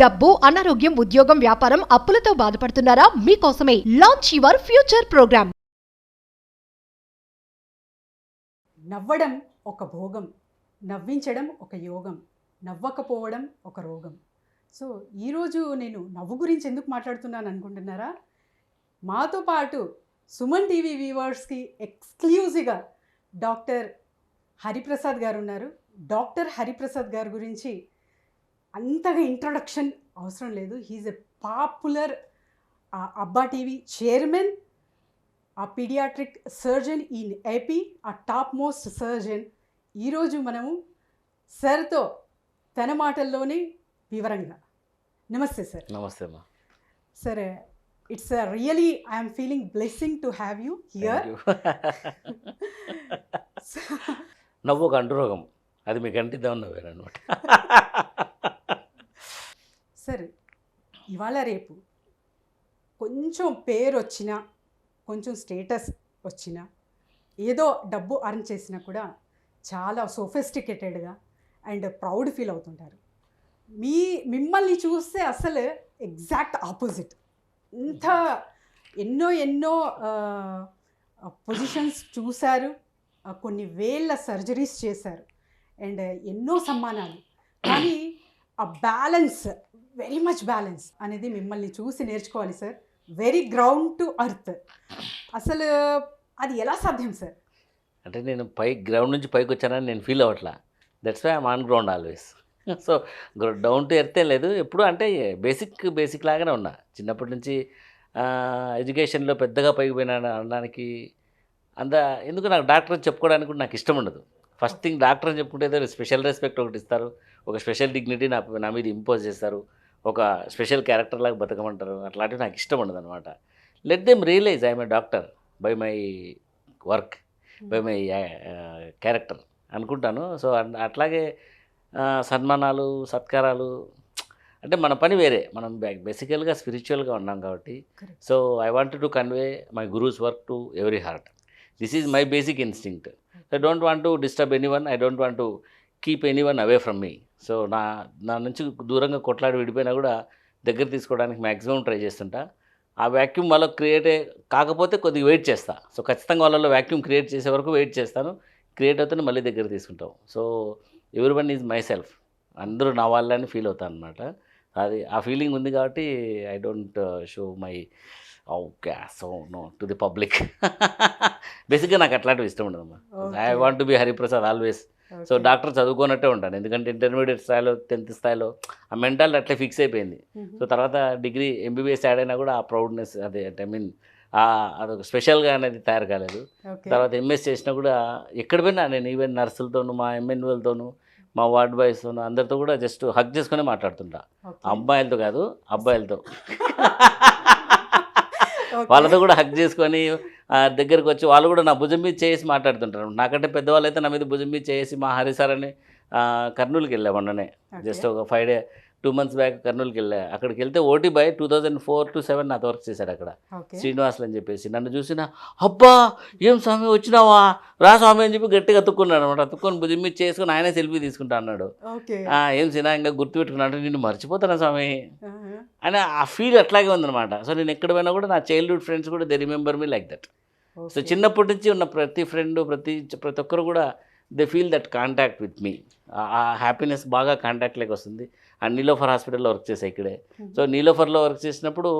డబ్బు, అనారోగ్యం, ఉద్యోగం, వ్యాపారం, అప్పులతో బాధపడుతున్నారా? మీకోసమే లాంచ్ యువర్ ఫ్యూచర్ ప్రోగ్రామ్. నవ్వడం ఒక భోగం, నవ్వించడం ఒక యోగం, నవ్వకపోవడం ఒక రోగం. సో ఈరోజు నేను నవ్వు గురించి ఎందుకు మాట్లాడుతున్నాను అనుకుంటున్నారా? మాతో పాటు సుమన్ టీవీ వ్యూవర్స్కి ఎక్స్క్లూజివ్గా డాక్టర్ హరిప్రసాద్ గారు ఉన్నారు. డాక్టర్ హరిప్రసాద్ గారి గురించి అంతగా ఇంట్రొడక్షన్ అవసరం లేదు. హీఈస్ ఎ పాపులర్ అబ్బా టీవీ చైర్మన్, ఆ పీడియాట్రిక్ సర్జన్ ఇన్ ఏపీ, ఆ టాప్ మోస్ట్ సర్జన్. ఈరోజు మనము సార్తో తన మాటల్లోనే వివరంగా. నమస్తే సార్. నమస్తే అమ్మా. Sir, it's really I'm feeling blessing to have you here. నవ్వు ఒక అంటురోగం, అది మీకు అంటిద్దామని నవ్వారనమాట. సార్, ఇవాళ రేపు కొంచెం పేరు వచ్చినా, కొంచెం స్టేటస్ వచ్చినా, ఏదో డబ్బు అర్న్ చేసినా కూడా చాలా సోఫిస్టికేటెడ్గా అండ్ ప్రౌడ్ ఫీల్ అవుతుంటారు. మిమ్మల్ని చూస్తే అసలు ఎగ్జాక్ట్ ఆపోజిట్. ఇంత ఎన్నో పొజిషన్స్ చూశారు, కొన్ని వేల సర్జరీస్ చేశారు అండ్ ఎన్నో సమ్మానాలు. కానీ ఆ బ్యాలెన్స్, వెరీ మచ్ బ్యాలెన్స్ అనేది మిమ్మల్ని చూసి నేర్చుకోవాలి sir. Very ground to earth. అసలు అది ఎలా సాధ్యం సార్? అంటే నేను గ్రౌండ్ నుంచి పైకి వచ్చానని నేను ఫీల్ అవ్వట్లా. That's why I'm on ground always. So down to earth ఏం లేదు ఎప్పుడు. అంటే బేసిక్ లాగానే ఉన్నా చిన్నప్పటి నుంచి. ఎడ్యుకేషన్లో పెద్దగా పైకి పోయినా అనడానికి ఎందుకు నాకు డాక్టర్ అని చెప్పుకోవడానికి కూడా నాకు ఇష్టం ఉండదు. ఫస్ట్ థింగ్, డాక్టర్ అని చెప్పుకుంటే ఏదో స్పెషల్ రెస్పెక్ట్ ఒకటి ఇస్తారు, ఒక స్పెషల్ డిగ్నిటీ నా మీద ఇంపోజ్ చేస్తారు, ఒక స్పెషల్ క్యారెక్టర్ లాగా బతకమంటారు. అట్లాంటివి నాకు ఇష్టం ఉండదు అనమాట. Let them realise I'm a doctor by my work, by my character అనుకుంటాను. సో అట్లాగే సన్మానాలు, సత్కారాలు అంటే మన పని వేరే. మనం బేసికల్గా స్పిరిచువల్గా ఉన్నాం కాబట్టి. So I want to convey my gurus work to every heart. This is my basic instinct. I don't want to disturb anyone, I don't want to keep anyone away from me. So నా నుంచి దూరంగా కొట్లాడి విడిపోయినా కూడా దగ్గర తీసుకోవడానికి maximum try చేస్తుంటా. ఆ vacuum వాళ్ళకి క్రియేట్ కాకపోతే కొద్దిగా వెయిట్ చేస్తా. సో ఖచ్చితంగా వాళ్ళలో వ్యాక్యూమ్ క్రియేట్ చేసే వరకు వెయిట్ చేస్తాను. క్రియేట్ అవుతాను, మళ్ళీ దగ్గర తీసుకుంటాం. So every one is my self, అందరూ నా వాళ్ళని ఫీల్ అవుతాను అనమాట. అది ఆ ఫీలింగ్ ఉంది కాబట్టి I don't show my so no to the public. బేసిక్గా నాకు అట్లాంటివి ఇష్టం ఉండదమ్మా. I want to be Hariprasad always. So doctor చదువుకోనట్టే ఉంటాను, ఎందుకంటే ఇంటర్మీడియట్ స్థాయిలో 10th స్థాయిలో ఆ మెంటాలిటీ అట్లే ఫిక్స్ అయిపోయింది. సో తర్వాత డిగ్రీ ఎంబీబీఎస్ యాడ్ అయినా కూడా ఆ ప్రౌడ్నెస్, అదే ఐ మీన్ అదొక స్పెషల్గా అనేది తయారు కాలేదు. తర్వాత ఎంఎస్ చేసినా కూడా ఎక్కడ పోయినా నేను ఈవెన్ నర్సులతోనూ, మా ఎంఎన్ఓలతోనూ, మా వార్డ్ బాయ్స్తోనూ అందరితో కూడా జస్ట్ హగ్ చేసుకునే మాట్లాడుతుంటా. అమ్మాయిలతో కాదు, అబ్బాయిలతో. వాళ్ళతో కూడా హగ్ చేసుకొని దగ్గరికి వచ్చి వాళ్ళు కూడా నా భుజం మీద చేసి మాట్లాడుతుంటారు. నాకంటే పెద్దవాళ్ళు అయితే నా మీద భుజం మీద చేసి, మా హరి సార్ అని కర్నూలుకి వెళ్ళా మొన్ననే, జస్ట్ ఒక 2 months బ్యాక్ కర్నూలుకి వెళ్ళా. అక్కడికి వెళ్తే ఓటీ బాయ్ 2004 to 2007 నాతో వర్క్ చేశాడు అక్కడ, శ్రీనివాసులు అని చెప్పేసి. నన్ను చూసిన, అబ్బా ఏం స్వామి వచ్చినావా, రా స్వామి అని చెప్పి గట్టిగా అతుక్కున్నాడు అనమాట. అతుక్కొని భుజం మీద చేసుకుని ఆయనే సెల్ఫీ తీసుకుంటా అన్నాడు. ఏం సినా ఇంకా గుర్తుపెట్టుకున్నాడు, నిన్ను మర్చిపోతానా స్వామి అని. ఆ ఫీల్ అట్లాగే ఉందన్నమాట. సో నేను ఎక్కడ పోయినా కూడా నా చైల్డ్హుడ్ ఫ్రెండ్స్ కూడా they remember me like that. So చిన్నప్పటి నుంచి ఉన్న ప్రతి ఫ్రెండ్, ప్రతి ఒక్కరు కూడా they feel that contact with me. ఆ హ్యాపీనెస్ బాగా కాంటాక్ట్లోకి వస్తుంది. అండ్ నీలోఫర్ హాస్పిటల్లో వర్క్ చేసా ఇక్కడే. సో నీలోఫర్లో వర్క్ చేసినప్పుడు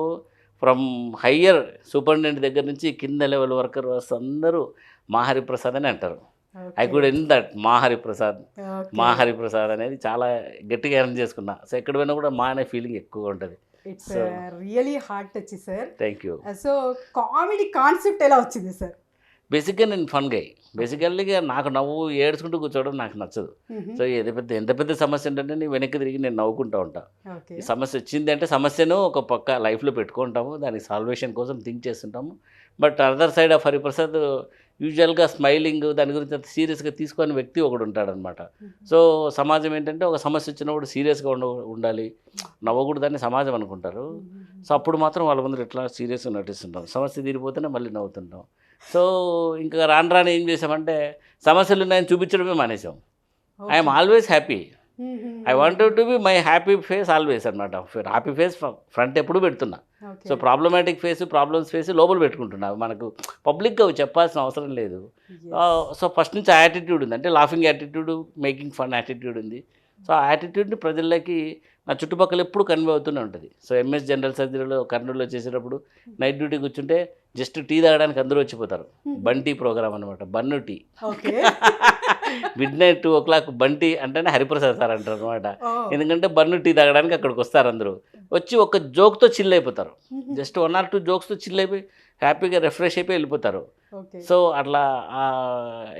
ఫ్రమ్ హయ్యర్ సూపరింటెండెంట్ దగ్గర నుంచి కింద లెవెల్ వర్కర్ అందరూ మా హరిప్రసాద్ అని అంటారు. ఐ కుడ్ ఎన్ దట్ మా హరిప్రసాద్ అనేది చాలా గట్టిగా ఎర్న్ చేసుకున్నా. సో ఎక్కడ పోయినా కూడా మా అనే ఫీలింగ్ ఎక్కువగా ఉంటుంది. It's really heart touch sir. Thank you. So comedy concept ఎలా వచ్చింది సార్? బేసిక్గా నేను ఫన్ గై. బేసికల్లీగా నాకు నవ్వు ఏడ్చుకుంటూ కూర్చోవడం నాకు నచ్చదు. సో ఎంత పెద్ద సమస్య ఏంటంటే నేను వెనక్కి తిరిగి నేను నవ్వుకుంటూ ఉంటాను. ఈ సమస్య వచ్చింది అంటే సమస్యను ఒక పక్క లైఫ్లో పెట్టుకుంటాము, దానికి సాల్వేషన్ కోసం థింక్ చేస్తుంటాము. But other side of Hariprasad యూజువల్గా స్మైలింగ్, దాని గురించి అంత సీరియస్గా తీసుకొని వ్యక్తి ఒకడు ఉంటాడనమాట. సో సమాజం ఏంటంటే ఒక సమస్య వచ్చినప్పుడు సీరియస్గా ఉండాలి, నవ్వకూడదని సమాజం అనుకుంటారు. సో అప్పుడు మాత్రం వాళ్ళ ముందు ఎట్లా సీరియస్గా నటిస్తుంటాం, సమస్య తీరిపోతేనే మళ్ళీ నవ్వుతుంటాం. సో ఇంకా రాను ఏం చేసామంటే సమస్యలు ఉన్నాయని చూపించడమే మానేసాం. I'm always happy. I wanted to be my happy face always అనమాట. హ్యాపీ ఫేస్ ఫ్రంట్ ఎప్పుడు పెడుతున్నా. So problematic face, problems face లోపల పెట్టుకుంటున్నా. మనకు పబ్లిక్గా చెప్పాల్సిన అవసరం లేదు. సో ఫస్ట్ నుంచి ఆ యాటిట్యూడ్ ఉంది, అంటే laughing attitude, making fun attitude ఉంది. సో ఆ యాటిట్యూడ్ని ప్రజలకి నా చుట్టుపక్కల ఎప్పుడు కన్వే అవుతూనే ఉంటుంది. సో ఎంఎస్ జనరల్ సర్జరీలో కర్నూలులో చేసేటప్పుడు నైట్ డ్యూటీ కూర్చుంటే జస్ట్ టీ తాగడానికి అందరూ వచ్చిపోతారు. బంటీ ప్రోగ్రామ్ అనమాట, bun tea. Midnight 2 o'clock Bunty అంటేనే హరిప్రసాద్ సార్ అంటారు అనమాట. ఎందుకంటే బన్ను టీ తాగడానికి అక్కడికి వస్తారు అందరూ. వచ్చి ఒక జోక్తో చిల్ అయిపోతారు. జస్ట్ 1 or 2 జోక్స్తో చిల్ అయిపోయి హ్యాపీగా రిఫ్రెష్ అయిపోయి వెళ్ళిపోతారు. సో అట్లా ఆ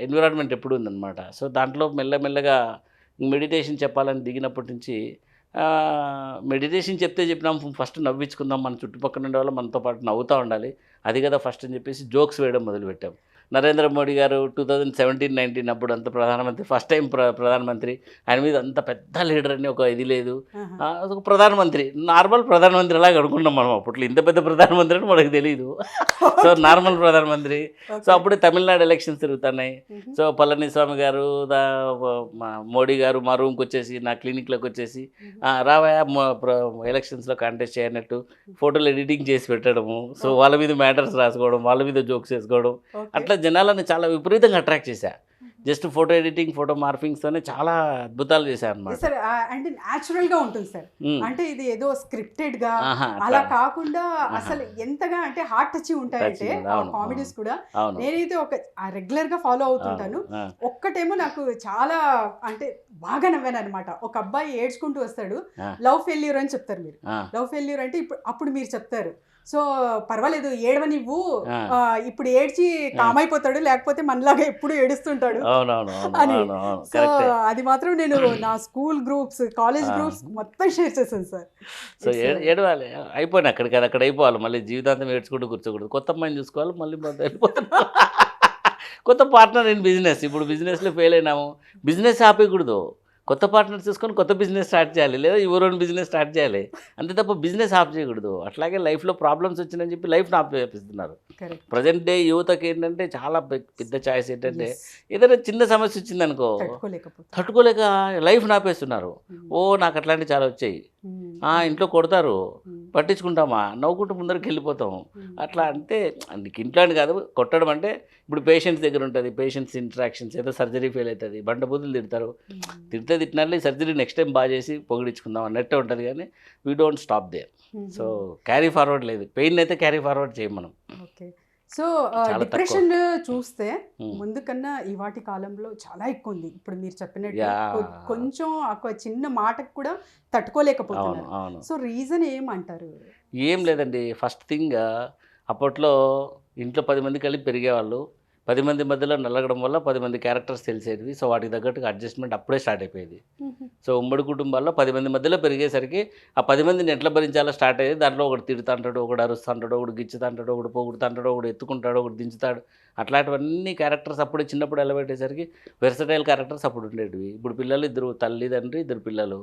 ఎన్విరాన్మెంట్ ఎప్పుడు ఉందన్నమాట. సో దాంట్లో మెల్లమెల్లగా మెడిటేషన్ చెప్పాలని దిగినప్పటి నుంచి మెడిటేషన్ చెప్పినాం, ఫస్ట్ నవ్వించుకుందాం, మన చుట్టుపక్కల ఉండే వాళ్ళు మనతో పాటు నవ్వుతూ ఉండాలి, అది కదా ఫస్ట్ అని చెప్పేసి జోక్స్ వేయడం మొదలుపెట్టాం. నరేంద్ర మోడీ గారు 2017-19 అప్పుడు అంత ప్రధానమంత్రి, ఫస్ట్ టైం ప్రధానమంత్రి. ఆయన మీద అంత పెద్ద లీడర్ అని ఒక ఇది లేదు, ఒక ప్రధానమంత్రి, నార్మల్ ప్రధానమంత్రి లాగా అనుకున్నాం మనం. అప్పట్లో ఇంత పెద్ద ప్రధానమంత్రి అని మనకు తెలియదు. సో నార్మల్ ప్రధానమంత్రి. సో అప్పుడే తమిళనాడు ఎలక్షన్స్ తిరుగుతున్నాయి. సో పళనిస్వామి గారు మోడీ గారు మా రూమ్కి వచ్చేసి, నా క్లినిక్లోకి వచ్చేసి, రావయా ఎలక్షన్స్లో కాంటెస్ట్ చేయనట్టు ఫోటోలు ఎడిటింగ్ చేసి పెట్టడము. సో వాళ్ళ మీద మ్యాటర్స్ రాసుకోవడం, వాళ్ళ మీద జోక్స్ వేసుకోవడం, అట్లా జనాలను చాలా విపరీతంగా అట్రాక్ట్ చేశా. జస్ట్ ఫోటో ఎడిటింగ్, ఫోటో మార్ఫింగ్స్తోనే చాలా అద్భుతాలు చేశాను అనమాట. సార్ అంటే న్యాచురల్ గా ఉంటుంది సార్. అంటే ఇది ఏదో స్క్రిప్టెడ్ గా అలా కాకుండా అసలు ఎంతగా అంటే హార్ట్ టచ్ ఉంటాయంటే కామెడీస్ కూడా. నేనైతే ఒక రెగ్యులర్ గా ఫాలో అవుతుంటాను. ఒక్కటేమో నాకు చాలా అంటే బాగా నవ్వాను అనమాట. ఒక అబ్బాయి ఏడ్చుకుంటూ వస్తాడు, లవ్ ఫెయిల్యూర్ అని చెప్తారు మీరు. లవ్ ఫెయిల్యూర్ అంటే అప్పుడు మీరు చెప్తారు, సో పర్వాలేదు ఏడవనివ్వు, ఇప్పుడు ఏడ్చి కామైపోతాడు, లేకపోతే మనలాగా ఎప్పుడు ఏడుస్తుంటాడు అని. సో అది మాత్రం నేను నా స్కూల్ గ్రూప్స్, కాలేజ్ గ్రూప్స్ మొత్తం షేర్ చేశాను సార్. సో ఏడవాలి, అయిపోయినా అక్కడికి అక్కడ అయిపోవాలి, మళ్ళీ జీవితాంతం ఏడ్చుకుంటూ కూర్చోకూడదు, కొత్త అమ్మాయిని చూసుకోవాలి, మళ్ళీ వెళ్ళిపోతున్నా. కొత్త పార్ట్నర్ ఇన్ బిజినెస్. ఇప్పుడు బిజినెస్లో ఫెయిల్ అయినాము, బిజినెస్ ఆపేయకూడదు, కొత్త పార్ట్నర్ తీసుకొని కొత్త బిజినెస్ స్టార్ట్ చేయాలి, లేదా యువర్ ఓన్ బిజినెస్ స్టార్ట్ చేయాలి, అంతే తప్ప బిజినెస్ ఆఫ్ చేయకూడదు. అట్లాగే లైఫ్లో ప్రాబ్లమ్స్ వచ్చిందని చెప్పి లైఫ్ని ఆఫ్ చేపిస్తున్నారు. ప్రజెంట్ డే యువతకి ఏంటంటే చాలా పెద్ద ఛాయిస్ ఏంటంటే, ఏదైనా చిన్న సమస్య వచ్చిందనుకో తట్టుకోలేక లైఫ్ని ఆపేస్తున్నారు. ఓ నాకు అట్లాంటివి చాలా వచ్చాయి. ఇంట్లో కొడతారు, పట్టించుకుంటామా, నవ్వుకుంటూ ముందరికి వెళ్ళిపోతాం. అట్లా అంటే నీకు ఇంట్లో అని కాదు, కొట్టడం అంటే ఇప్పుడు పేషెంట్స్ దగ్గర ఉంటుంది, పేషెంట్స్ ఇంటరాక్షన్స్, ఏదో సర్జరీ ఫెయిల్ అవుతుంది, బండబూతులు తిడతారు, తిట్టినట్లే సర్జరీ నెక్స్ట్ టైం బాగా చేసి పొగిడించుకుందాం అన్నట్టే ఉంటుంది. కానీ we don't stop there. So carry forward లేదు, పెయిన్ అయితే క్యారీ ఫార్వర్డ్ చేయం మనం. ఓకే. సో డిప్రెషన్ చూస్తే ముందు కన్నా ఇవాటి కాలంలో చాలా ఎక్కువ ఉంది. ఇప్పుడు మీరు చెప్పినట్టు కొంచెం ఒక చిన్న మాటకు కూడా తట్టుకోలేకపోతున్నారు. సో రీజన్ ఏమంటారు? ఏం లేదండి, ఫస్ట్ థింగ్ అప్పట్లో ఇంట్లో 10 మంది కలిపి పెరిగేవాళ్ళు, 10 మంది మధ్యలో నలగడం వల్ల 10 మంది క్యారెక్టర్స్ తెలిసేవి. సో వాటికి తగ్గట్టుగా అడ్జస్ట్మెంట్ అప్పుడే స్టార్ట్ అయిపోయేది. సో ఉమ్మడి కుటుంబాల్లో 10 మంది మధ్యలో పెరిగేసరికి ఆ 10 మందిని ఎట్లా భరించాలో స్టార్ట్ అయ్యేది. దాంట్లో ఒకటి తిడుతుంటాడు, ఒకడు అరుస్తుంటాడు, ఒకడు గిచ్చుతుంటాడు, ఒకడు పొగుడుతుంటాడు, ఒకడు ఎత్తుకుంటాడు, ఒకడు దించుతాడు. అట్లాంటివన్నీ క్యారెక్టర్స్ అప్పుడే చిన్నప్పుడు ఎలబెట్టేసరికి వెర్సటైల్ క్యారెక్టర్స్ అప్పుడు ఉండేటివి. ఇప్పుడు పిల్లలు ఇద్దరు, తల్లిదండ్రి, 2 పిల్లలు.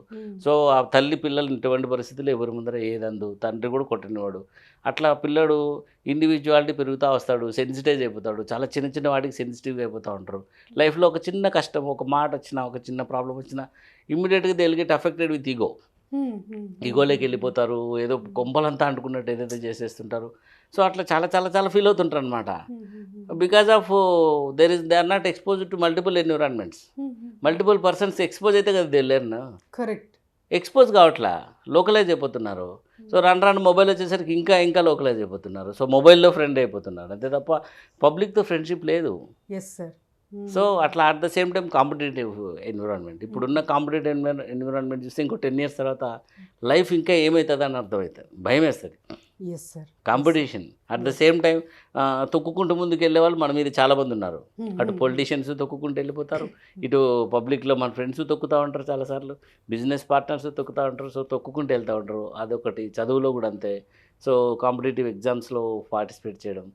సో ఆ తల్లి పిల్లలు ఇటువంటి పరిస్థితులు ఎవరి ముందర ఏదందు, తండ్రి కూడా కొట్టినవాడు. అట్లా పిల్లడు ఇండివిజువాలిటీ పెరుగుతూ వస్తాడు, సెన్సిటైజ్ అయిపోతాడు, చాలా చిన్న చిన్న వాటికి సెన్సిటివ్గా అయిపోతూ ఉంటారు. లైఫ్లో ఒక చిన్న కష్టం, ఒక మాట వచ్చినా, ఒక చిన్న ప్రాబ్లం వచ్చినా ఇమ్మీడియట్గా they will get affected with ego. ఈగోలోకి వెళ్ళిపోతారు, ఏదో కొంపలంతా అంటుకున్నట్టు ఏదైతే చేసేస్తుంటారు. సో అట్లా చాలా చాలా చాలా ఫీల్ అవుతుంటారు అనమాట. Because of they are not expose to multiple environments. Multiple persons expose అయితే కదా దే లెర్న్. కరెక్ట్. ఎక్స్పోజ్ కావట్లా, లోకలైజ్ అయిపోతున్నారు. సో రాను మొబైల్ వచ్చేసరికి ఇంకా ఇంకా లోకలైజ్ అయిపోతున్నారు. సో మొబైల్లో ఫ్రెండ్ అయిపోతున్నారు, అంతే తప్ప పబ్లిక్తో ఫ్రెండ్షిప్ లేదు. Yes sir. సో అట్లా at the same time competitive environment. ఇప్పుడున్న కాంపిటేటివ్ ఎన్విరాన్మెంట్ చూస్తే ఇంకో 10 years తర్వాత లైఫ్ ఇంకా ఏమవుతుంది అని అర్థమవుతుంది, భయం వేస్తుంది. Competition at the same time తొక్కుకుంటూ ముందుకు వెళ్ళే వాళ్ళు మన మీద చాలామంది ఉన్నారు. అటు పొలిటీషియన్స్ తొక్కుకుంటూ వెళ్ళిపోతారు, ఇటు పబ్లిక్లో మన ఫ్రెండ్స్ తొక్కుతూ ఉంటారు, చాలాసార్లు బిజినెస్ పార్ట్నర్స్ తొక్కుతూ ఉంటారు. సో తొక్కుకుంటూ వెళ్తూ ఉంటారు. అదొకటి. చదువులో కూడా అంతే. సో కాంపిటేటివ్ ఎగ్జామ్స్లో పార్టిసిపేట్ చేయడం.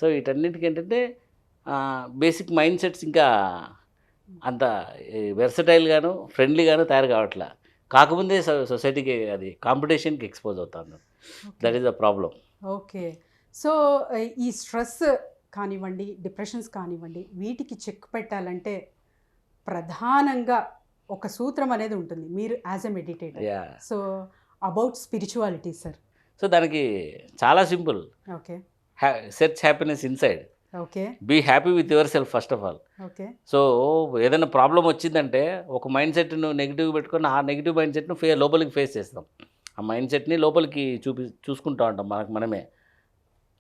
సో వీటన్నిటికీ ఏంటంటే బేసిక్ మైండ్ సెట్స్ ఇంకా అంత వెర్సటైల్గాను ఫ్రెండ్లీగాను తయారు కావట్లా. కాకముందే సొసైటీకి అది కాంపిటీషన్కి ఎక్స్పోజ్ అవుతాను. That is the problem. Okay. So ఈ స్ట్రెస్ కానివ్వండి, డిప్రెషన్స్ కానివ్వండి, వీటికి చెక్ పెట్టాలంటే ప్రధానంగా ఒక సూత్రం అనేది ఉంటుంది మీరు as a meditator. Yeah. So about spirituality sir. So దానికి చాలా simple. Okay. Search happiness inside. Okay. Be happy with yourself first of all. Okay. So ఏదైనా ప్రాబ్లం వచ్చిందంటే ఒక మైండ్ సెట్ను నెగిటివ్ పెట్టుకొని ఆ నెగిటివ్ మైండ్ సెట్ను లోపలికి ఫేస్ చేస్తాం. ఆ మైండ్ సెట్ని లోపలికి చూసుకుంటూ ఉంటాం మనకు మనమే.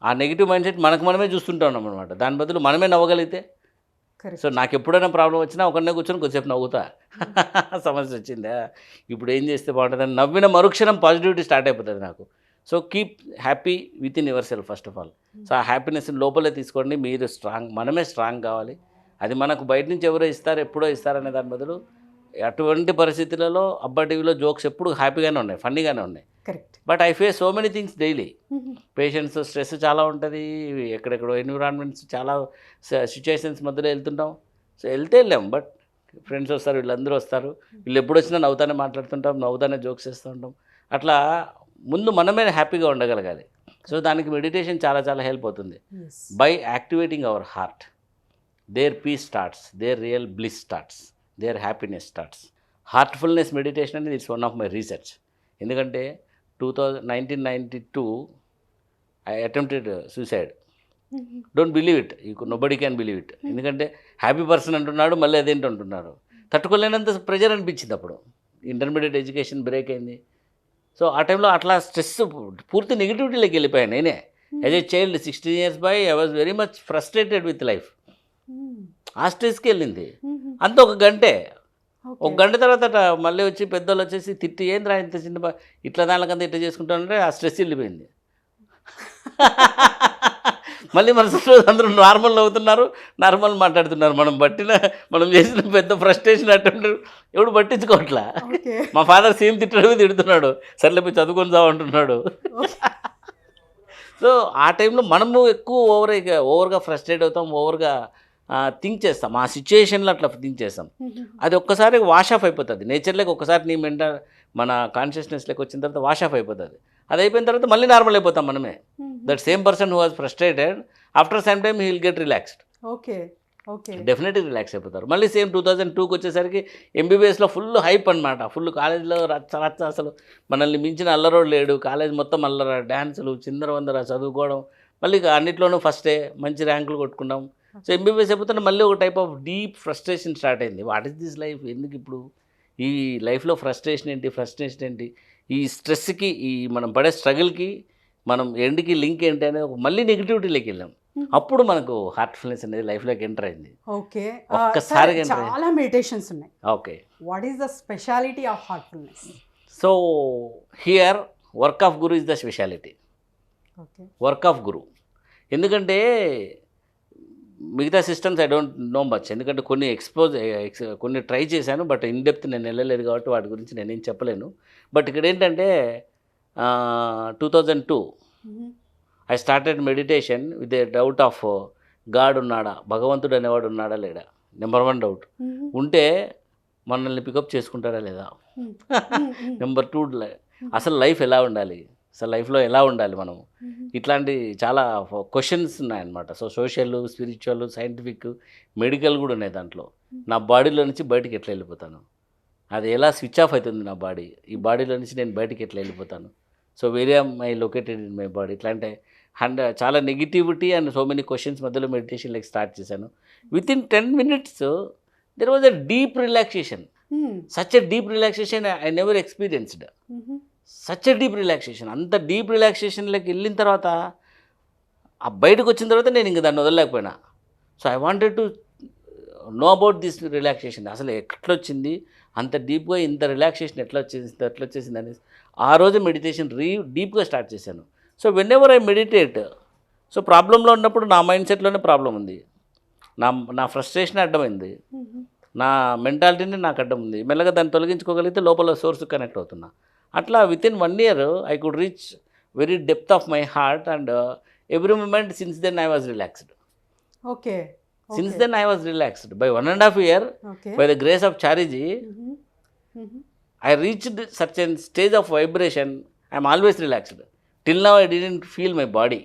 ఆ నెగిటివ్ మైండ్ సెట్ మనకు మనమే చూస్తుంటూ ఉన్నాం అనమాట. దాని బదులు మనమే నవ్వగలిగితే. సో నాకు ఎప్పుడైనా ప్రాబ్లం వచ్చినా ఒకరినే కూర్చొని కొద్దిసేపు నవ్వుతా. సమస్య వచ్చిందా, ఇప్పుడు ఏం చేస్తే బాగుంటుందని నవ్విన మరుక్షణం పాజిటివిటీ స్టార్ట్ అయిపోతుంది నాకు. So keep happy with in your self first of all. So ఆ హ్యాపీనెస్ని లోపలే తీసుకోండి. మీరు మనమే స్ట్రాంగ్ కావాలి. అది మనకు బయట నుంచి ఎవరో ఇస్తారు, ఎప్పుడో ఇస్తారనే దాని బదులు అటువంటి పరిస్థితులలో అబ్బా టీవీలో జోక్స్ ఎప్పుడు హ్యాపీగానే ఉన్నాయి, ఫన్నీగానే ఉన్నాయి. Correct. But I face so many things daily. Patients stress చాలా ఉంటుంది, ఎక్కడెక్కడో ఎన్విరాన్మెంట్స్ చాలా సిచ్యుయేషన్స్ మధ్యలో వెళ్తుంటాం. సో వెళ్ళాం, బట్ ఫ్రెండ్స్ వస్తారు, వీళ్ళందరూ వస్తారు, వీళ్ళు ఎప్పుడు వచ్చినా నవ్వుతానే మాట్లాడుతుంటాం, నవ్వుతానే జోక్స్ చేస్తూ ఉంటాం. అట్లా ముందు మనమే హ్యాపీగా ఉండగలగాలి. సో దానికి మెడిటేషన్ చాలా చాలా హెల్ప్ అవుతుంది. By activating our heart, there peace starts, there real bliss starts, there happiness starts. Heartfulness meditation అనేది it's one of my research. ఎందుకంటే 1992 I attempted suicide. Don't believe it, nobody can believe it. ఎందుకంటే happy person అంటున్నాడు, మళ్ళీ అదేంటి అంటున్నారు. తట్టుకోలేనంత pressure అనిపించింది అప్పుడు. ఇంటర్మీడియట్ ఎడ్యుకేషన్ బ్రేక్ అయింది. సో ఆ టైంలో అట్లా స్ట్రెస్ పూర్తి నెగిటివిటీలోకి వెళ్ళిపోయాను నేనే. As a child 16 years boy I was very much frustrated with life. ఆ స్ట్రెస్కి వెళ్ళింది అంత ఒక గంటే. ఒక గంట తర్వాత మళ్ళీ వచ్చి పెద్దోళ్ళు వచ్చేసి తిట్టి, ఏంద్రా ఇంత చిన్న ఇట్లా దానికంతా ఇట్లా చేసుకుంటానంటే ఆ స్ట్రెస్ వెళ్ళిపోయింది. మళ్ళీ మన అందరూ నార్మల్ అవుతున్నారు, నార్మల్ మాట్లాడుతున్నారు. మనం చేసిన పెద్ద ఫ్రస్ట్రేషన్ అటెంప్ట్ ఎవడు పట్టించుకోవట్లా. మా ఫాదర్ సేమ్ తిడుతున్నాడు, సర్లేపోయి చదువుకొని చావంటున్నాడు. సో ఆ టైంలో మనము ఎక్కువ ఓవర్గా ఫ్రస్ట్రేట్ అవుతాం, ఓవర్గా థింక్ చేస్తాం. ఆ సిచ్యుయేషన్లో అట్లా థింక్ చేస్తాం. అది ఒక్కసారి వాష్ ఆఫ్ అయిపోతుంది. నేచర్లోకి ఒక్కసారి నీ మన కాన్షియస్నెస్లోకి వచ్చిన తర్వాత వాష్ ఆఫ్ అయిపోతుంది. అది అయిపోయిన తర్వాత మళ్ళీ నార్మల్ అయిపోతాం మనమే. That same person who was frustrated after some time he will get relaxed. Okay. Okay. Definitely relax అయిపోతారు. మళ్ళీ సేమ్ 2002కి వచ్చేసరికి ఎంబీబీఎస్లో ఫుల్ హైప్ అనమాట. ఫుల్ కాలేజ్లో రచ్చ అసలు మనల్ని మించిన అల్లరోడు లేడు. కాలేజ్ మొత్తం అల్లర, డ్యాన్సులు, చిందరవందర, చదువుకోవడం, మళ్ళీ అన్నిట్లోనూ ఫస్టే, మంచి ర్యాంకులు కొట్టుకున్నాం. సో ఎంబీబీఎస్ అయిపోతున్న మళ్ళీ ఒక type of deep frustration start అయింది. వాట్ ఈస్ దిస్ లైఫ్, ఎందుకు ఇప్పుడు ఈ లైఫ్లో ఫ్రస్ట్రేషన్ ఏంటి, ఈ స్ట్రెస్కి, ఈ మనం పడే స్ట్రగుల్కి, మనం ఎండ్కి లింక్ ఏంటి అనేది మళ్ళీ నెగిటివిటీలోకి వెళ్ళాం. అప్పుడు మనకు హార్ట్ఫుల్నెస్ అనేది లైఫ్లోకి ఎంటర్ అయింది. ఓకే. ఒక్కసారిగా చాలా మెడిటేషన్స్ ఉన్నాయి. Okay. What is the speciality of heartfulness? So here work of guru is the speciality. Okay. Work of guru. ఎందుకంటే మిగతా systems I don't know much. ఎందుకంటే కొన్ని ట్రై చేశాను, బట్ ఇన్ డెప్త్ నేను వెళ్ళలేదు కాబట్టి వాటి గురించి నేనేం చెప్పలేను. బట్ ఇక్కడ ఏంటంటే 2002 I started meditation with a doubt of God ఉన్నాడా, భగవంతుడు అనేవాడు ఉన్నాడా లేడా. Number 1 doubt. ఉంటే మనల్ని పికప్ చేసుకుంటాడా లేదా. నెంబర్ 2 అసలు లైఫ్ ఎలా ఉండాలి, అసలు లైఫ్లో ఎలా ఉండాలి మనం. ఇట్లాంటి చాలా క్వశ్చన్స్ ఉన్నాయన్నమాట. So social, spiritual, scientific, medical కూడా ఉన్నాయి దాంట్లో. నా బాడీలో నుంచి బయటికి ఎట్లా వెళ్ళిపోతాను, అది ఎలా స్విచ్ ఆఫ్ అవుతుంది నా బాడీ, ఈ బాడీలో నుంచి నేను బయటికి ఎట్లా వెళ్ళిపోతాను. So where my located in my body. ఇట్లాంటి చాలా negativity and so many questions మధ్యలో మెడిటేషన్ లైక్ స్టార్ట్ చేశాను. Within 10 minutes there was a deep relaxation. Such a deep relaxation I never experienced. Such a deep relaxation. అంత deep రిలాక్సేషన్లోకి వెళ్ళిన తర్వాత, ఆ బయటకు వచ్చిన తర్వాత నేను ఇంక దాన్ని వదలలేకపోయినా. So I wanted to know about this relaxation. అసలు ఎట్లా వచ్చింది అంత డీప్గా, ఇంత రిలాక్సేషన్ ఎట్లా వచ్చేసింది అనేసి ఆ రోజు మెడిటేషన్ డీప్గా స్టార్ట్ చేశాను. So when ever I meditate, so ప్రాబ్లంలో ఉన్నప్పుడు నా మైండ్ సెట్లోనే ప్రాబ్లం ఉంది, నా ఫ్రస్ట్రేషన్ అడ్డమైంది, నా మెంటాలిటీని నాకు అడ్డం ఉంది. మెల్లగా దాన్ని తొలగించుకోగలిగితే లోపల సోర్స్ కనెక్ట్ అవుతున్నా. అట్లా within 1 year I could reach very depth of my heart and every moment since then I was relaxed. Okay. Since then I was relaxed. By 1.5 years, by the grace of Chariji, I reached such a stage of vibration. I am always relaxed. Till now I didn't feel my body.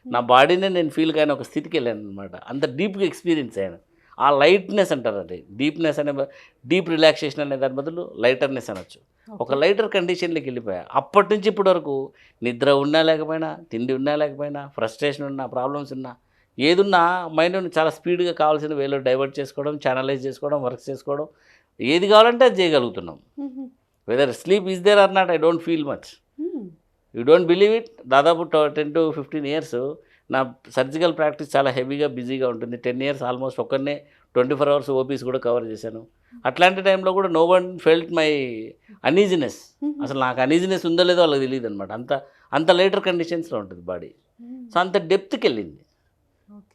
నా బాడీనే నేను feel కానీ ఒక స్థితికి వెళ్ళాను అనమాట. అంత డీప్గా experience అయ్యాను. ఆ లైట్నెస్ అంటారు, అది డీప్నెస్ అనే డీప్ రిలాక్సేషన్ అనే దాని బదులు లైటర్నెస్ అనొచ్చు. ఒక లైటర్ కండిషన్లోకి వెళ్ళిపోయా. అప్పటి నుంచి ఇప్పటి వరకు నిద్ర ఉన్నా లేకపోయినా, తిండి ఉన్నా లేకపోయినా, ఫ్రస్ట్రేషన్ ఉన్నా, ప్రాబ్లమ్స్ ఉన్నా, ఏదున్నా మైండ్ని చాలా స్పీడ్గా కావాల్సిన వేలో డైవర్ట్ చేసుకోవడం, ఛానలైజ్ చేసుకోవడం, వర్క్ చేసుకోవడం, ఏది కావాలంటే అది చేయగలుగుతున్నాం. Whether sleep is there or not, I don't feel much. You don't believe it, దాదాపు 10 to 15 years నా సర్జికల్ ప్రాక్టీస్ చాలా హెవీగా బిజీగా ఉంటుంది. 10 years ఆల్మోస్ట్ ఒక్కనే 24 hours ఓపీస్ కూడా కవర్ చేశాను. అట్లాంటి టైంలో కూడా no one felt my uneasiness. అసలు నాకు అనీజినెస్ ఉందో లేదో వాళ్ళకి తెలియదు అనమాట. అంత లేటర్ కండిషన్స్లో ఉంటుంది బాడీ. సో అంత డెప్త్కి వెళ్ళింది.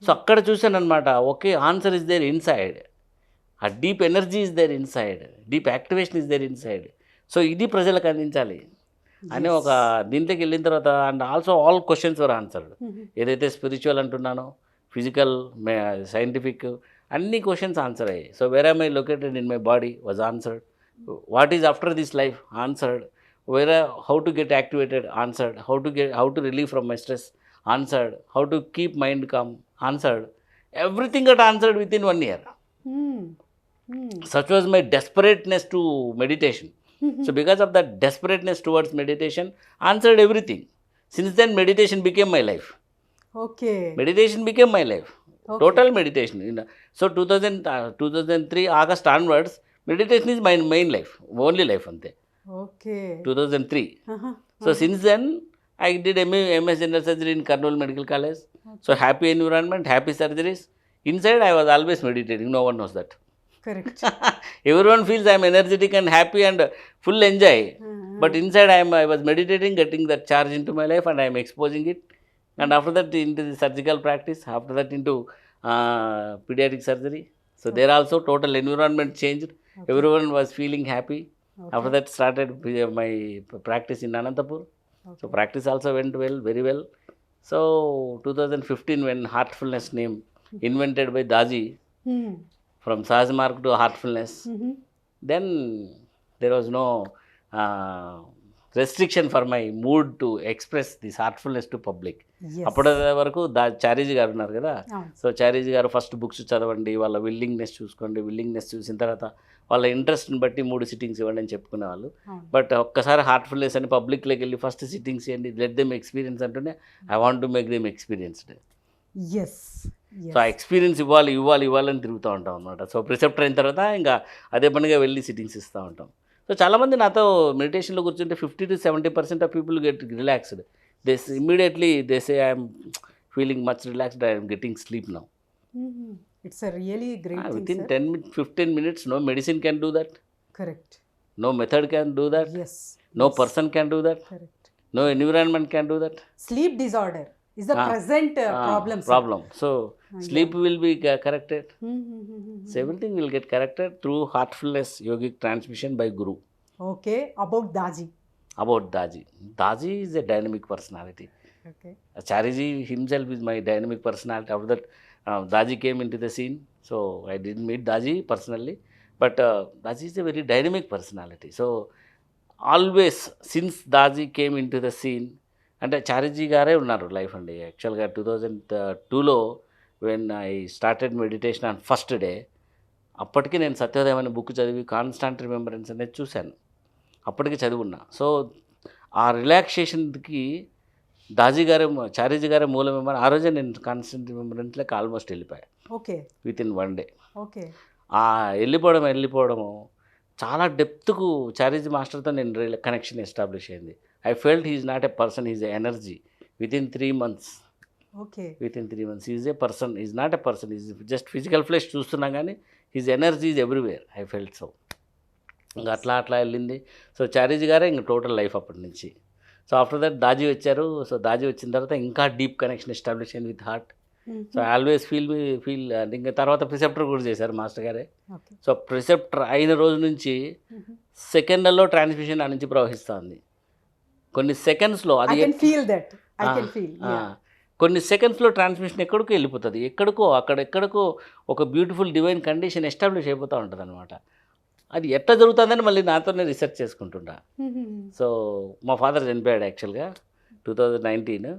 సో అక్కడ చూశాను అనమాట, okay answer is there inside, ఆ deep energy is there inside, deep activation is there inside. So ఇది ప్రజలకు అందించాలి అని ఒక దీంట్లోకి వెళ్ళిన తర్వాత, and also all questions were answered. ఏదైతే స్పిరిచువల్ అంటున్నానో, ఫిజికల్, సైంటిఫిక్, అన్ని క్వశ్చన్స్ ఆన్సర్ అయ్యాయి. So where am I located in my body was answered. What is after this life answered. Where how to get activated answered. How to relieve from my stress answered. How to keep mind calm answered. Everything got answered within 1 year. Such was my desperateness to meditation. So because of that desperateness towards meditation, answered everything. Since then meditation became my life. Meditation became my life. Total meditation. So 2003 August onwards, meditation is my main life, only life ante. 2003. So since then I did MS General Surgery in Kurnool Medical College. So happy environment, happy surgeries. Inside I was always meditating. No one knows that. Correct. Everyone feels I am energetic and happy and full enjoy. But inside I was meditating, getting that charge into my life, and I am exposing it. And after that into the surgical practice, after that into pediatric surgery. So there also total environment changed. Everyone was feeling happy. After that started my practice in Anantapur. So practice also went well, very well. So 2015 when heartfulness name invented by Daji, from Sahaj Mark to heartfulness, then there was no restriction for my mood to express this heartfulness to public. అప్పటి వరకు చారీజీ గారు ఉన్నారు కదా. So చారీజీ గారు first books చదవండి, వాళ్ళ willingness చూసుకోండి, willingness చూసిన తర్వాత వాళ్ళ ఇంట్రెస్ట్ని బట్టి 3 సిట్టింగ్స్ ఇవ్వండి అని చెప్పుకునేవాళ్ళు. బట్ ఒక్కసారి హార్ట్ఫుల్నెస్ అని పబ్లిక్లోకి వెళ్ళి ఫస్ట్ సిట్టింగ్స్ ఇవ్వండి, లెట్ దెమ్ ఎక్స్పీరియన్స్ అంటూనే I want to make them experienced. So ఆ ఎక్స్పీరియన్స్ ఇవ్వాలని తిరుగుతూ ఉంటాం అనమాట. సో ప్రిసెప్టర్ అయిన తర్వాత ఇంకా అదే పనిగా వెళ్ళి సిట్టింగ్స్ ఇస్తూ ఉంటాం. సో చాలామంది నాతో మెడిటేషన్లో కూర్చుంటే 50 to 70% of people get relaxed. Immediately they say I'm feeling much relaxed, I'm getting sleep now. It's a really great thing, within sir. 10-15 minutes, no medicine can do that. Correct. No method can do that. Yes. No person can do that. Correct. No environment can do that. Sleep disorder is the present problem. Sir. Problem. So sleep will be corrected. So everything will get corrected through heartfulness yogic transmission by Guru. Okay. About Daji. Daji is a dynamic personality. Okay. Chariji himself is my dynamic personality. After that, Daji came into the scene. So I didn't meet Daji personally, but Daji is a very dynamic personality. So always since Daji came into the scene, అంటే చారీజీ గారే ఉన్నారు life అండి. యాక్చువల్గా 2002లో when I started meditation on first day, అప్పటికి నేను సత్యోదయం అనే book చదివి కాన్స్టాంట్ రిమెంబరెన్స్ అనేది చూశాను. అప్పటికి చదివున్నా. సో ఆ రిలాక్సేషన్కి చారీజీ గారే మూలమేమని ఆ రోజే నేను కాన్స్టాంట్ రిమెంబరెన్స్లోకి ఆల్మోస్ట్ వెళ్ళిపోయాను. With in 1 day. ఆ వెళ్ళిపోవడము చాలా డెప్త్కు చారీజీ మాస్టర్తో నేను కనెక్షన్ ఎస్టాబ్లిష్ అయింది. I felt he is not a person, he is an energy. Within 3 months. He is a person, he is not a person, he is just physical flesh చూస్తున్నా కానీ his energy is everywhere. I felt so. ఇంకా అట్లా వెళ్ళింది. So చారీజీ గారే ఇంకా total life అప్పటి నుంచి. So after that Daaji వచ్చారు. సో దాజీ వచ్చిన తర్వాత ఇంకా డీప్ కనెక్షన్ ఎస్టాబ్లిష్ అయింది with heart. So I always feel ఇంకా తర్వాత ప్రిసెప్టర్ కూడా చేశారు మాస్టర్ గారే. సో ప్రిసెప్టర్ అయిన రోజు నుంచి సెకండ్లలో ట్రాన్స్మిషన్ ఆ నుంచి ప్రవహిస్తుంది. కొన్ని సెకండ్స్లో అది కొన్ని సెకండ్స్లో ట్రాన్స్మిషన్ ఎక్కడికో వెళ్ళిపోతుంది, ఎక్కడికో ఒక బ్యూటిఫుల్ డివైన్ కండిషన్ ఎస్టాబ్లిష్ అయిపోతూ ఉంటుంది అనమాట. అది ఎట్లా జరుగుతుందని మళ్ళీ నాతోనే రీసెర్చ్ చేసుకుంటుంటా. సో మా ఫాదర్ చనిపోయాడు యాక్చువల్గా 2019.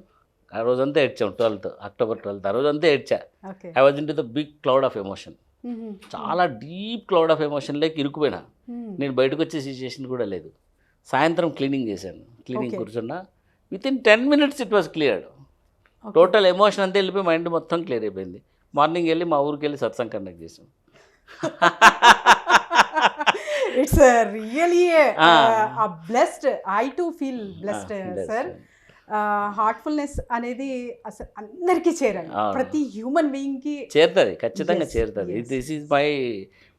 ఆ రోజంతా ఏడ్చాం, October 12th ఆ రోజంతా ఏడ్చా. I was into the big cloud of emotion. చాలా డీప్ క్లౌడ్ ఆఫ్ ఎమోషన్లోకి ఇరుక్కుపోయినా. నేను బయటకు వచ్చే సిచ్యుయేషన్ కూడా లేదు. సాయంత్రం క్లీనింగ్ చేశాను. Cleaning Okay. కూర్చున్నా, within 10 minutes it was cleared. Total emotion అంతా వెళ్ళిపోయి మైండ్ మొత్తం క్లియర్ అయిపోయింది. మార్నింగ్ వెళ్ళి మా ఊరికి వెళ్ళి సత్సంగ్ కండక్ట్ చేసాం. It's really blessed. I to feel blessed sir. Heartfulness అనేది అసలు అందరికీ చేరాలి, అవును. ప్రతి హ్యూమన్ బీయింగ్కి చేరుతుంది, ఖచ్చితంగా Yes, చేరుతుంది. yes. This is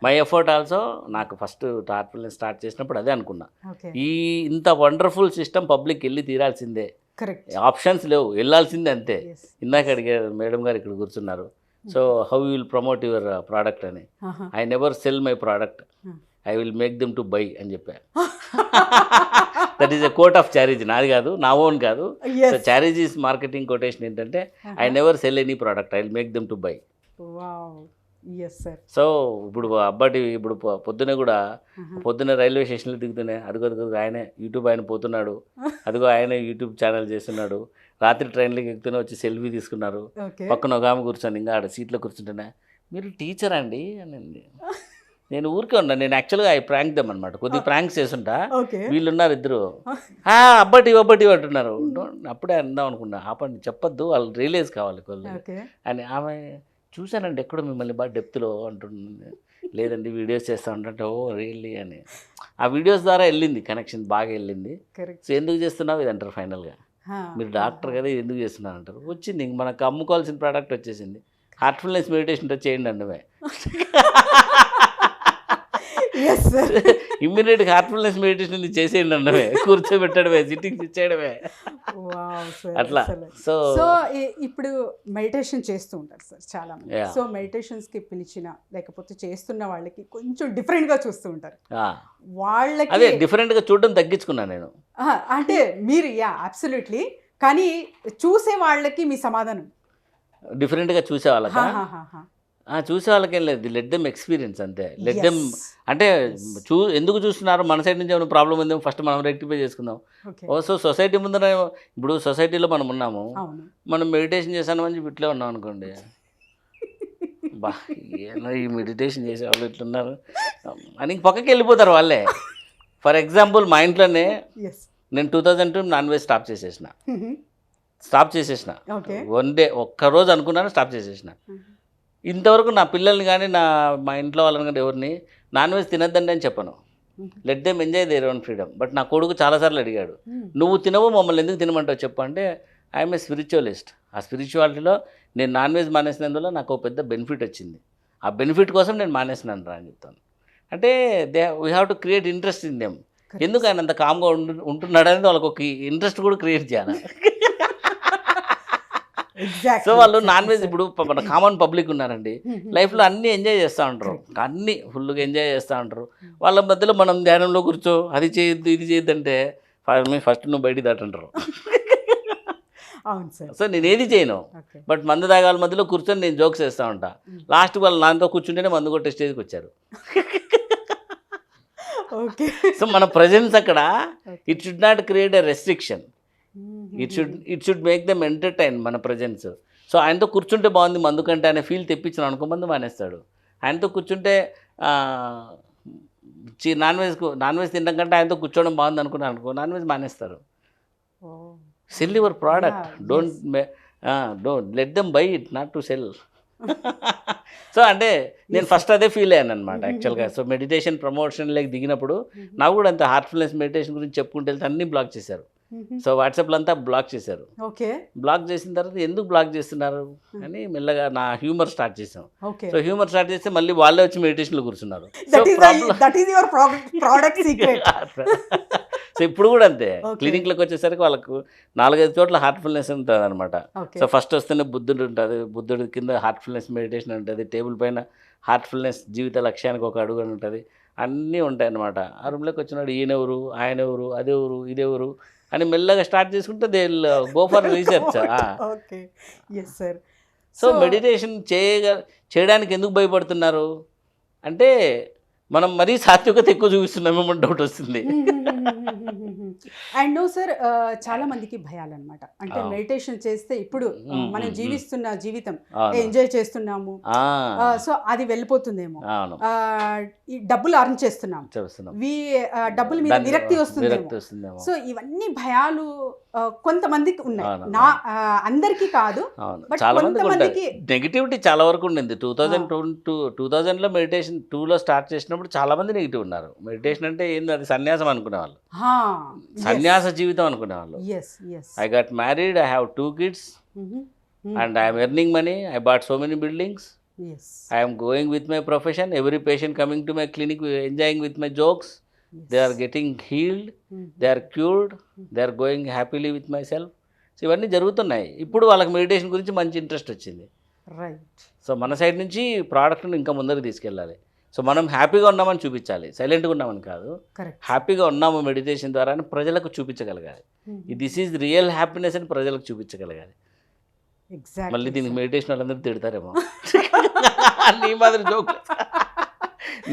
my effort also. నాకు ఫస్ట్ హార్ట్ఫుల్నెస్ స్టార్ట్ చేసినప్పుడు అదే అనుకున్నా, ఓకే ఈ ఇంత వండర్ఫుల్ సిస్టమ్ పబ్లిక్ వెళ్ళి తీరాల్సిందే, కరెక్ట్. ఆప్షన్స్ లేవు, వెళ్ళాల్సిందే అంతే. ఇందాక అడిగారు మేడం గారు, ఇక్కడ కూర్చున్నారు. So how you will promote your product అని. I never sell my product, I will make them to buy అని చెప్పా. That is a quote of Chariji, నాది కాదు, నా ఓన్ కాదు. సో చారిజీస్ మార్కెటింగ్ కొటేషన్ ఏంటంటే, I never sell any product, I will make them to buy. Yes sir. సో ఇప్పుడు అబ్బాటి ఇప్పుడు పొద్దున కూడా పొద్దున్న రైల్వే స్టేషన్లో దిగుతున్నాయి, అదిగో ఆయనే యూట్యూబ్ ఆయన పోతున్నాడు, అదిగో ఆయన యూట్యూబ్ ఛానల్ చేస్తున్నాడు. రాత్రి ట్రైన్లోకి ఎక్కుతూనే వచ్చి సెల్ఫీ తీసుకున్నారు. ఓకే పక్కన ఒక ఆమె కూర్చొని ఇంకా ఆడ సీట్లో కూర్చుంటున్నా, మీరు టీచర్ అండి అని. నేను ఊరికే ఉన్నా, నేను యాక్చువల్గా ఐ ప్రాంక్ దెమ్ అనమాట, కొద్దిగా ప్రాంక్స్ చేస్తుంటా. ఓకే వీళ్ళు ఉన్నారు ఇద్దరు, అబ్బటి అంటున్నారు. అప్పుడే అందాం అనుకున్నా, ఆపండి చెప్పొద్దు, వాళ్ళు రియలైజ్ కావాలి కొద్దిగా ఓకే అని. ఆమె చూశానండి ఎక్కడో మిమ్మల్ని బాగా డెప్త్లో అంటుంది. లేదండి వీడియోస్ చేస్తూ ఉంటే, ఓ రియల్లీ అని. ఆ వీడియోస్ ద్వారా వెళ్ళింది కనెక్షన్, బాగా వెళ్ళింది. కరెక్ట్. సో ఎందుకు చేస్తున్నావు ఇది అంటారు ఫైనల్గా. మీరు డాక్టర్ కదా, ఇది ఎందుకు చేస్తున్నారు అంటారు. వచ్చింది ఇంక మనకు అమ్ముకోవాల్సిన ప్రోడక్ట్ వచ్చేసింది. హార్ట్ఫుల్నెస్ మెడిటేషన్ చేయండి అండమే. Yes sir. ఇమ్మీడియట్గా హార్ట్ఫుల్నెస్ మెడిటేషన్ చేసేయండి అండమే, కూర్చోబెట్టడమే, సిట్టింగ్ ఇచ్చేయడమే అట్లా. సో సో ఇప్పుడు మెడిటేషన్ చేస్తూ ఉంటారు సార్ చాలా మంది. Yeah. సో మెడిటేషన్స్కి పిలిచిన లేకపోతే చేస్తున్న వాళ్ళకి కొంచెం డిఫరెంట్గా చూస్తూ ఉంటారు. వాళ్ళకి అదే డిఫరెంట్గా చూడడం తగ్గించుకున్నాను నేను. అంటే మీరు అబ్సల్యూట్లీ, కానీ చూసే వాళ్ళకి మీ సమాధానం. డిఫరెంట్గా చూసే వాళ్ళకా? చూసే వాళ్ళకేం లేదు, లెట్ దెమ్ ఎక్స్పీరియన్స్ అంతే. లెట్ దెమ్ అంటే ఎందుకు చూస్తున్నారు, మన సైడ్ నుంచి ఏమైనా ప్రాబ్లం ఉందేమో ఫస్ట్ మనం రెక్టిఫై చేసుకుందాం. సో సొసైటీ ముందర, ఇప్పుడు సొసైటీలో మనం ఉన్నాము, మనం మెడిటేషన్ చేశాను చెప్పి ఇట్లే ఉన్నాం అనుకోండి, బా ఏమో ఈ మెడిటేషన్ చేసే వాళ్ళు ఇట్లున్నారు అని పక్కకి వెళ్ళిపోతారు వాళ్ళే. ఫర్ ఎగ్జాంపుల్ మా ఇంట్లోనే నేను 2002 నాన్ వెజ్ స్టాప్ చేసేసిన. వన్ డే ఒక్కరోజు అనుకున్నాను, స్టాప్ చేసేసిన. ఇంతవరకు నా పిల్లల్ని కానీ మా ఇంట్లో వాళ్ళని కానీ ఎవరిని నాన్ వెజ్ తినద్దండి అని చెప్పను. Let them enjoy their own freedom. But నా కొడుకు చాలాసార్లు అడిగాడు, నువ్వు తినవు మమ్మల్ని ఎందుకు తినమంటావు చెప్పు అంటే, ఐఎమ్ ఏ స్పిరిచువలిస్ట్. ఆ స్పిరిచువాలిటీలో నేను నాన్ వెజ్ మానేసినందువల్ల నాకు ఒక పెద్ద బెనిఫిట్ వచ్చింది. ఆ బెనిఫిట్ కోసం నేను మానేసినాను రా అని చెప్తాను. అంటే we have to create interest in them. ఎందుకు ఆయన అంత కామ్గా ఉంటున్నాడు అనేది వాళ్ళకి ఒక ఇంట్రెస్ట్ కూడా క్రియేట్ చేయాలి. సో వాళ్ళు నాన్ వెజ్, ఇప్పుడు మన కామన్ పబ్లిక్ ఉన్నారండి, లైఫ్లో అన్నీ ఎంజాయ్ చేస్తూ ఉంటారు, అన్నీ ఫుల్గా ఎంజాయ్ చేస్తూ ఉంటారు. వాళ్ళ మధ్యలో మనం ధ్యానంలో కూర్చో అది చేయొద్దు ఇది చేయొద్దు అంటే ఫస్ట్ నువ్వు బయటికి దాటంటారు. సో నేను ఏది చేయను, బట్ మందు తాగాల మధ్యలో కూర్చొని నేను జోక్స్ వేస్తూ ఉంటా. లాస్ట్ వాళ్ళు నాతో కూర్చుంటేనే మందు కొట్టే స్టేజ్కి వచ్చారు. సో మన ప్రజెన్స్ అక్కడ, it should not create a restriction, it should make them entertain మన ప్రజెన్స్. సో ఆయనతో కూర్చుంటే బాగుంది మందు కంటే అనే ఫీల్ తెప్పించిన అనుకో, మందు మానేస్తాడు. ఆయనతో కూర్చుంటే నాన్ వెజ్ తినడం కంటే ఆయనతో కూర్చోవడం బాగుంది అనుకున్నాను అనుకో, నాన్ వెజ్ మానేస్తారు. Sell your product, don't let them buy it, not to sell. So అంటే నేను ఫస్ట్ అదే ఫీల్ అయ్యాను అనమాట యాక్చువల్గా. సో మెడిటేషన్ ప్రమోషన్లోకి దిగినప్పుడు నాకు కూడా అంత హార్ట్ఫుల్నెస్ మెడిటేషన్ గురించి చెప్పుకుంటే వెళ్తే అన్నీ బ్లాక్ చేశారు. సో వాట్సాప్లో అంతా బ్లాక్ చేశారు. బ్లాక్ చేసిన తర్వాత ఎందుకు బ్లాక్ చేస్తున్నారు అని మెల్లగా నా హ్యూమర్ స్టార్ట్ చేసాం. సో హ్యూమర్ స్టార్ట్ చేస్తే మళ్ళీ వాళ్ళే వచ్చి మెడిటేషన్లో కూర్చున్నారు. సో ఇప్పుడు కూడా అంతే, క్లినిక్లోకి వచ్చేసరికి వాళ్ళకు 4-5 చోట్ల హార్ట్ఫుల్నెస్ ఉంటుంది అనమాట. సో ఫస్ట్ వస్తేనే బుద్ధుడు ఉంటుంది, బుద్ధుడి కింద హార్ట్ఫుల్నెస్ మెడిటేషన్ ఉంటుంది, టేబుల్ పైన హార్ట్ఫుల్నెస్ జీవిత లక్ష్యానికి ఒక అడుగు అని ఉంటుంది, అన్నీ ఉంటాయి అన్నమాట. ఆ రూమ్లోకి వచ్చినాడు ఈయనెవరు, ఆయనెవరు, అదెవరు, ఇదెవరు అని మెల్లగా స్టార్ట్ చేసుకుంటే they go for research. So meditation చేయడానికి ఎందుకు భయపడుతున్నారు అంటే, మనం మరీ సాత్వికత ఎక్కువ చూపిస్తున్నామేమో డౌట్ వస్తుంది. అండ్ నో సార్, చాలా మందికి భయాలు అనమాట. అంటే మెడిటేషన్ చేస్తే ఇప్పుడు మనం జీవిస్తున్న జీవితం ఎంజాయ్ చేస్తున్నాము, సో అది వెళ్ళిపోతుందేమో, అవును ఈ డబ్బులు అర్న్ చేస్తున్నాము, డబ్బుల మీద విరక్తి వస్తుందేమో. సో ఇవన్నీ భయాలు కొంతమందికి ఉన్నాయి, నా అందరికీ కాదు, బట్ చాలా కొంతమందికి నెగిటివిటీ చాలా వరకు ఉండింది. 2000లో మెడిటేషన్ 2లో స్టార్ట్ చేసినప్పుడు చాలా మంది నెగిటివ్ ఉన్నారు. మెడిటేషన్ అంటే ఏంది, అది సన్యాసం అనుకునేవాళ్ళు, సన్యాస జీవితం అనుకునేవాళ్ళు. I got married, I have 2 kids and I am earning money, I bought so many buildings, I am going with my profession, every patient coming to my clinic enjoying with my jokes, they are getting healed, they are cured, they are going happily with myself. So ఇవన్నీ జరుగుతున్నాయి. ఇప్పుడు వాళ్ళకి meditation గురించి మంచి interest వచ్చింది. Right. So మన side నుంచి ప్రోడక్ట్ని ఇంకా ముందరికి తీసుకెళ్ళాలి. సో మనం హ్యాపీగా ఉన్నామని చూపించాలి, సైలెంట్గా ఉన్నామని కాదు, హ్యాపీగా ఉన్నాము మెడిటేషన్ ద్వారా అని ప్రజలకు చూపించగలగాలి. దిస్ ఈజ్ రియల్ హ్యాపీనెస్ అని ప్రజలకు చూపించగలగాలి. మళ్ళీ దీనికి మెడిటేషన్ వాళ్ళందరూ తిడతారేమో,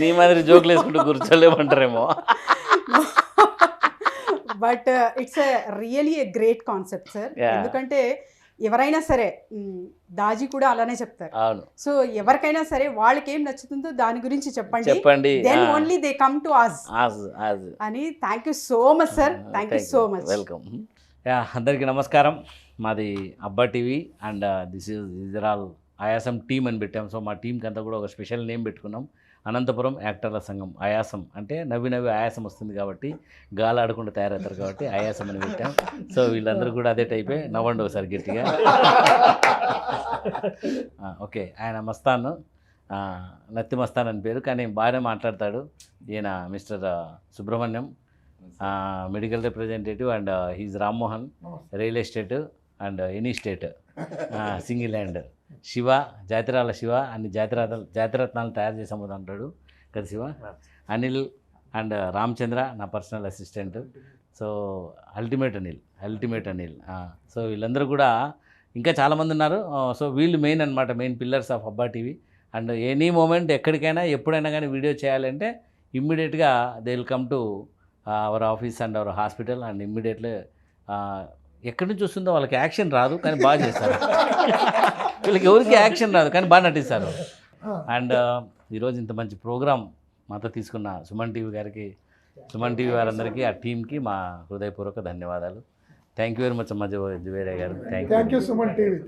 నీ మాదిరి జోకులు వేసుకుంటూ కూర్చోలేమంటారేమో. But it's really a great concept sir. ఎందుకంటే ఎవరైనా సరే, దాజీ కూడా అలానే చెప్తారు. అవును. సో ఎవరికైనా సరే వాళ్ళకి ఏం నచ్చుతుందో దాని గురించి చెప్పండి, then only they come to us అని. Thank you so much sir, thank you so much. Welcome. అందరికీ నమస్కారం. మాది అబ్బా TV and this is all ఆయాసం టీమ్ అని పెట్టాం. సో మా టీంకి అంతా కూడా ఒక స్పెషల్ నేమ్ పెట్టుకున్నాం, అనంతపురం యాక్టర్ల సంఘం. ఆయాసం అంటే నవ్వి నవ్వి ఆయాసం వస్తుంది కాబట్టి, గాలి ఆడకుండా తయారవుతారు కాబట్టి ఆయాసం అని పెట్టాం. సో వీళ్ళందరూ కూడా అదే టైపే, నవ్వండి ఒకసారి గట్టిగా. ఓకే, ఆయన మస్తాన్, నత్తి మస్తాన్ అని పేరు, కానీ బాగానే మాట్లాడతాడు. ఈయన mister Subrahmanyam, medical representative, and he's Rammohan, real estate and any state, single hand. Shiva, Jathirala Shiva, అన్ని జాతిరత్నాలు తయారు చేసి అమ్ముతుంటాడు కదా శివ. అనిల్ అండ్ రామచంద్ర నా personal assistant. So ultimate Anil. So వీళ్ళందరూ కూడా ఇంకా చాలామంది ఉన్నారు. సో వీళ్ళు మెయిన్ అనమాట, మెయిన్ పిల్లర్స్ ఆఫ్ అబ్బా టీవీ. అండ్ ఎనీ మూమెంట్ ఎక్కడికైనా ఎప్పుడైనా కానీ వీడియో చేయాలంటే ఇమ్మీడియట్గా they will come to our office and our hospital. And immediately ఎక్కడి నుంచి వస్తుందో వాళ్ళకి యాక్షన్ రాదు కానీ బాగా చేస్తారు. వీళ్ళకి ఎవరికి యాక్షన్ రాదు కానీ బాగా నటిస్తారు. అండ్ ఈరోజు ఇంత మంచి ప్రోగ్రామ్ మాతో తీసుకున్న సుమన్ టీవీ గారికి, సుమన్ టీవీ వారందరికీ, ఆ టీంకి మా హృదయపూర్వక ధన్యవాదాలు. థ్యాంక్ యూ వెరీ మచ్ అమ్మ జువేరియా గారు. Thank you Suman TV.